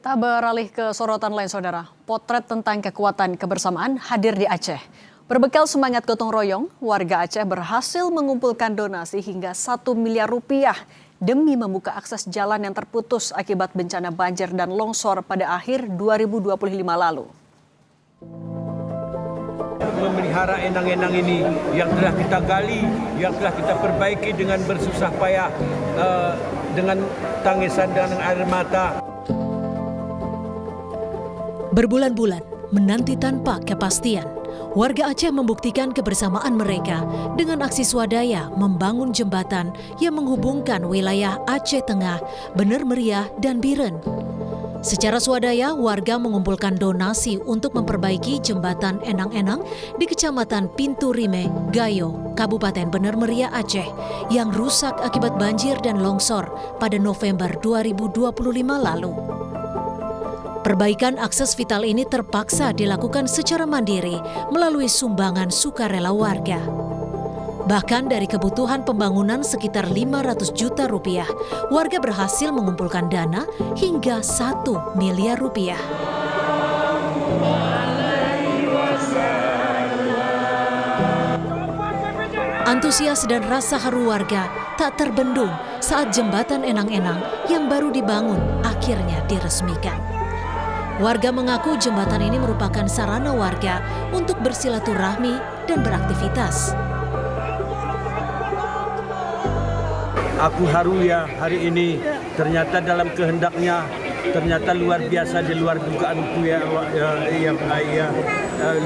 Kita beralih ke sorotan lain, Saudara. Potret tentang kekuatan kebersamaan hadir di Aceh. Berbekal semangat gotong royong, warga Aceh berhasil mengumpulkan donasi hingga 1 miliar rupiah demi membuka akses jalan yang terputus akibat bencana banjir dan longsor pada akhir 2025 lalu. Memelihara enang-enang ini yang telah kita gali, yang telah kita perbaiki dengan bersusah payah, dengan tangisan dan air mata. Berbulan-bulan menanti tanpa kepastian, warga Aceh membuktikan kebersamaan mereka dengan aksi swadaya membangun jembatan yang menghubungkan wilayah Aceh Tengah, Bener Meriah, dan Biren. Secara swadaya, warga mengumpulkan donasi untuk memperbaiki jembatan Enang-Enang di Kecamatan Pintu Rime, Gayo, Kabupaten Bener Meriah, Aceh, yang rusak akibat banjir dan longsor pada November 2025 lalu. Perbaikan akses vital ini terpaksa dilakukan secara mandiri melalui sumbangan sukarela warga. Bahkan dari kebutuhan pembangunan sekitar 500 juta rupiah, warga berhasil mengumpulkan dana hingga 1 miliar rupiah. Antusias dan rasa haru warga tak terbendung saat jembatan Enang-Enang yang baru dibangun akhirnya diresmikan. Warga mengaku jembatan ini merupakan sarana warga untuk bersilaturahmi dan beraktivitas. Aku haru ya hari ini, ternyata dalam kehendaknya, ternyata luar biasa, di luar dugaanku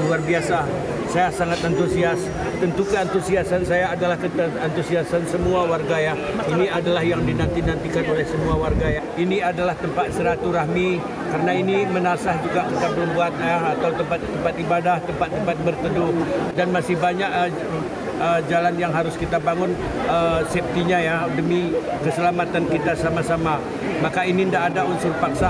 luar biasa. Saya sangat antusias. Tentu keantusiasan saya adalah keantusiasan semua warga ya. Ini adalah yang dinanti-nantikan oleh semua warga ya. Ini adalah tempat silaturahmi karena ini menasah juga kita belum buat atau tempat ibadah, tempat-tempat berteduh, dan masih banyak jalan yang harus kita bangun safety-nya ya demi keselamatan kita sama-sama. Maka ini tidak ada unsur paksaan.